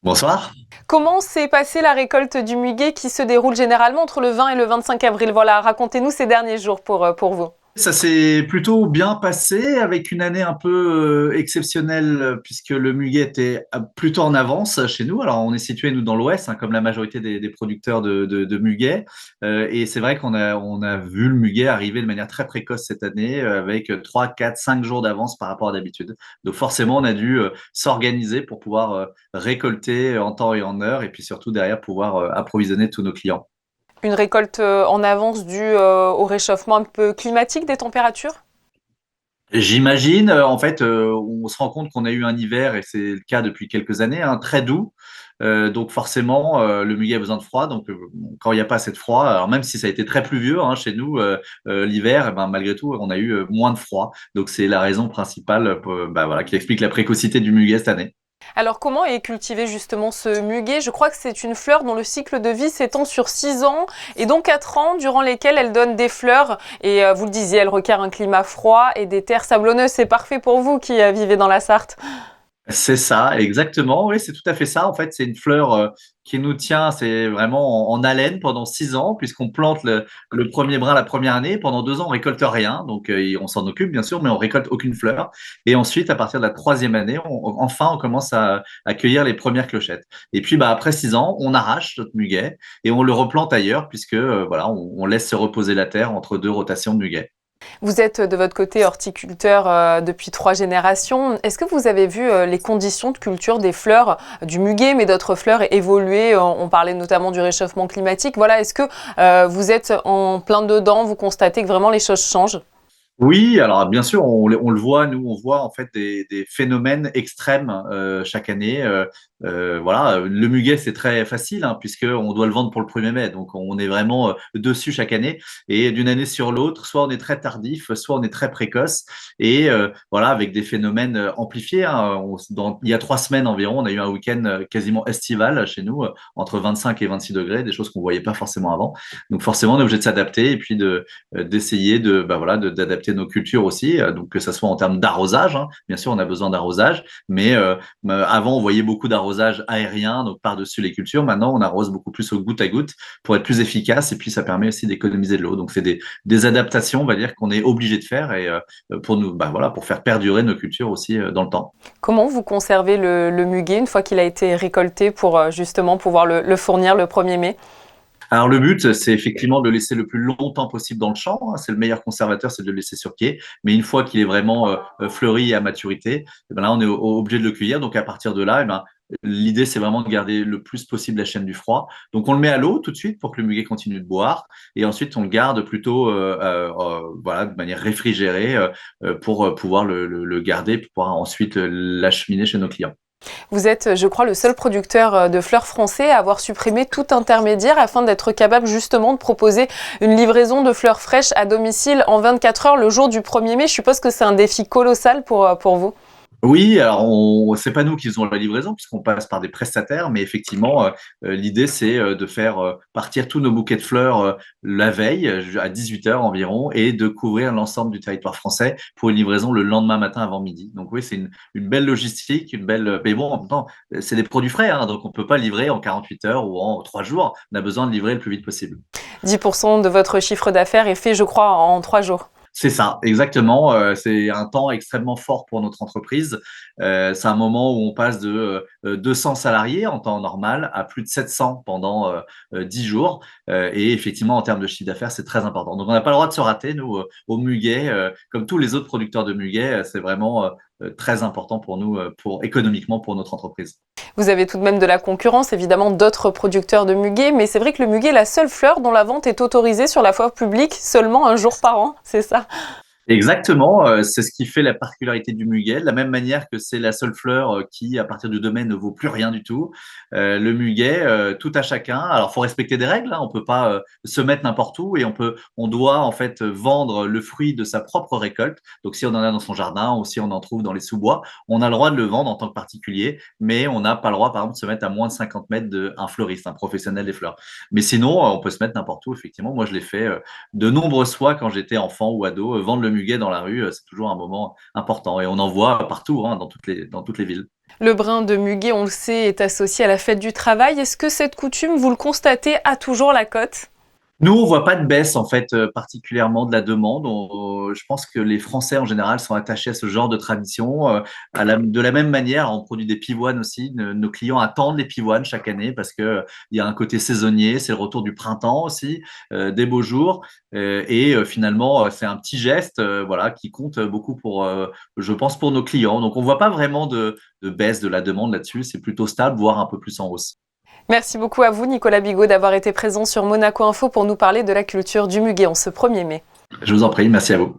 Bonsoir. Comment s'est passée la récolte du muguet qui se déroule généralement entre le 20 et le 25 avril? Voilà, racontez-nous ces derniers jours pour vous. Ça s'est plutôt bien passé avec une année un peu exceptionnelle puisque le muguet était plutôt en avance chez nous. Alors on est situé nous dans l'Ouest, hein, comme la majorité des producteurs de muguet. Et c'est vrai qu'on a vu le muguet arriver de manière très précoce cette année avec 3, 4, 5 jours d'avance par rapport à d'habitude. Donc forcément on a dû s'organiser pour pouvoir récolter en temps et en heure et puis surtout derrière pouvoir approvisionner tous nos clients. Une récolte en avance due au réchauffement un peu climatique des températures? J'imagine, en fait, on se rend compte qu'on a eu un hiver, et c'est le cas depuis quelques années, hein, très doux. Donc forcément, le muguet a besoin de froid. Donc quand il n'y a pas assez de froid, alors même si ça a été très pluvieux hein, chez nous l'hiver, eh ben, malgré tout, on a eu moins de froid. Donc c'est la raison principale bah, voilà, qui explique la précocité du muguet cette année. Alors comment est cultivé justement ce muguet? Je crois que c'est une fleur dont le cycle de vie s'étend sur 6 ans et donc 4 ans durant lesquels elle donne des fleurs. Et vous le disiez, elle requiert un climat froid et des terres sablonneuses. C'est parfait pour vous qui vivez dans la Sarthe. C'est ça, exactement. Oui, c'est tout à fait ça. En fait, c'est une fleur qui nous tient, c'est vraiment en haleine pendant 6 ans, puisqu'on plante le premier brin la première année. Pendant 2 ans, on récolte rien. Donc, on s'en occupe, bien sûr, mais on récolte aucune fleur. Et ensuite, à partir de la troisième année, enfin, on commence à cueillir les premières clochettes. Et puis, bah, après 6 ans, on arrache notre muguet et on le replante ailleurs, puisque voilà, on laisse se reposer la terre entre deux rotations de muguet. Vous êtes de votre côté horticulteur depuis 3 générations. Est-ce que vous avez vu les conditions de culture des fleurs, du muguet, mais d'autres fleurs évoluer? On parlait notamment du réchauffement climatique. Voilà, est-ce que vous êtes en plein dedans? Vous constatez que vraiment les choses changent? Oui, alors bien sûr, on le voit, nous, on voit en fait des phénomènes extrêmes chaque année. Voilà, le muguet, c'est très facile hein, puisqu'on doit le vendre pour le 1er mai. Donc, on est vraiment dessus chaque année. Et d'une année sur l'autre, soit on est très tardif, soit on est très précoce. Et voilà, avec des phénomènes amplifiés. Hein. Il y a 3 semaines environ, on a eu un week-end quasiment estival chez nous, entre 25 et 26 degrés, des choses qu'on ne voyait pas forcément avant. Donc, forcément, on est obligé de s'adapter et puis d'essayer bah voilà, d'adapter nos cultures aussi, donc que ce soit en termes d'arrosage. Hein. Bien sûr, on a besoin d'arrosage, mais avant, on voyait beaucoup d'arrosage aérien, donc par-dessus les cultures. Maintenant, on arrose beaucoup plus au goutte à goutte pour être plus efficace et puis ça permet aussi d'économiser de l'eau. Donc, c'est des adaptations, on va dire, qu'on est obligé de faire et pour nous, bah, voilà, pour faire perdurer nos cultures aussi dans le temps. Comment vous conservez le muguet une fois qu'il a été récolté pour justement pouvoir le fournir le 1er mai? Alors le but, c'est effectivement de le laisser le plus longtemps possible dans le champ. Hein. C'est le meilleur conservateur, c'est de le laisser sur pied. Mais une fois qu'il est vraiment fleuri et à maturité, eh ben là, on est obligé de le cueillir. Donc à partir de là, eh ben, l'idée, c'est vraiment de garder le plus possible la chaîne du froid. Donc on le met à l'eau tout de suite pour que le muguet continue de boire. Et ensuite, on le garde plutôt voilà, de manière réfrigérée pour pouvoir le garder, pour pouvoir ensuite l'acheminer chez nos clients. Vous êtes, je crois, le seul producteur de fleurs français à avoir supprimé tout intermédiaire afin d'être capable justement de proposer une livraison de fleurs fraîches à domicile en 24 heures le jour du 1er mai. Je suppose que c'est un défi colossal pour vous. Oui, alors c'est pas nous qui faisons la livraison puisqu'on passe par des prestataires, mais effectivement, l'idée c'est de faire partir tous nos bouquets de fleurs la veille à 18 heures environ et de couvrir l'ensemble du territoire français pour une livraison le lendemain matin avant midi. Donc oui, c'est une belle logistique, une belle. Mais bon, en même temps, c'est des produits frais, hein, donc on peut pas livrer en 48 heures ou en 3 jours. On a besoin de livrer le plus vite possible. 10% de votre chiffre d'affaires est fait, je crois, en 3 jours. C'est ça, exactement. C'est un temps extrêmement fort pour notre entreprise. C'est un moment où on passe de 200 salariés en temps normal à plus de 700 pendant 10 jours. Et effectivement, en termes de chiffre d'affaires, c'est très important. Donc, on n'a pas le droit de se rater, nous, au muguet. Comme tous les autres producteurs de muguet, c'est vraiment très important pour nous, pour économiquement, pour notre entreprise. Vous avez tout de même de la concurrence, évidemment, d'autres producteurs de muguet, mais c'est vrai que le muguet est la seule fleur dont la vente est autorisée sur la voie publique seulement un jour par an, c'est ça? Exactement, c'est ce qui fait la particularité du muguet, de la même manière que c'est la seule fleur qui, à partir du domaine, ne vaut plus rien du tout. Le muguet, tout à chacun. Alors, faut respecter des règles, hein, on peut pas se mettre n'importe où et on doit en fait vendre le fruit de sa propre récolte. Donc, si on en a dans son jardin ou si on en trouve dans les sous-bois, on a le droit de le vendre en tant que particulier, mais on n'a pas le droit, par exemple, de se mettre à moins de 50 mètres d'un fleuriste, un professionnel des fleurs. Mais sinon, on peut se mettre n'importe où, effectivement. Moi, je l'ai fait de nombreuses fois quand j'étais enfant ou ado, vendre le muguet dans la rue, c'est toujours un moment important et on en voit partout hein, dans toutes les villes. Le brin de muguet, on le sait, est associé à la fête du travail. Est-ce que cette coutume, vous le constatez, a toujours la cote? Nous, on voit pas de baisse en fait particulièrement de la demande. Je pense que les Français en général sont attachés à ce genre de tradition. De la même manière, on produit des pivoines aussi. Nos clients attendent les pivoines chaque année parce que il y a un côté saisonnier, c'est le retour du printemps aussi, des beaux jours. Finalement, c'est un petit geste, voilà, qui compte beaucoup je pense, pour nos clients. Donc, on voit pas vraiment de baisse de la demande là-dessus. C'est plutôt stable, voire un peu plus en hausse. Merci beaucoup à vous, Nicolas Bigot, d'avoir été présent sur Monaco Info pour nous parler de la culture du muguet en ce 1er mai. Je vous en prie, merci à vous.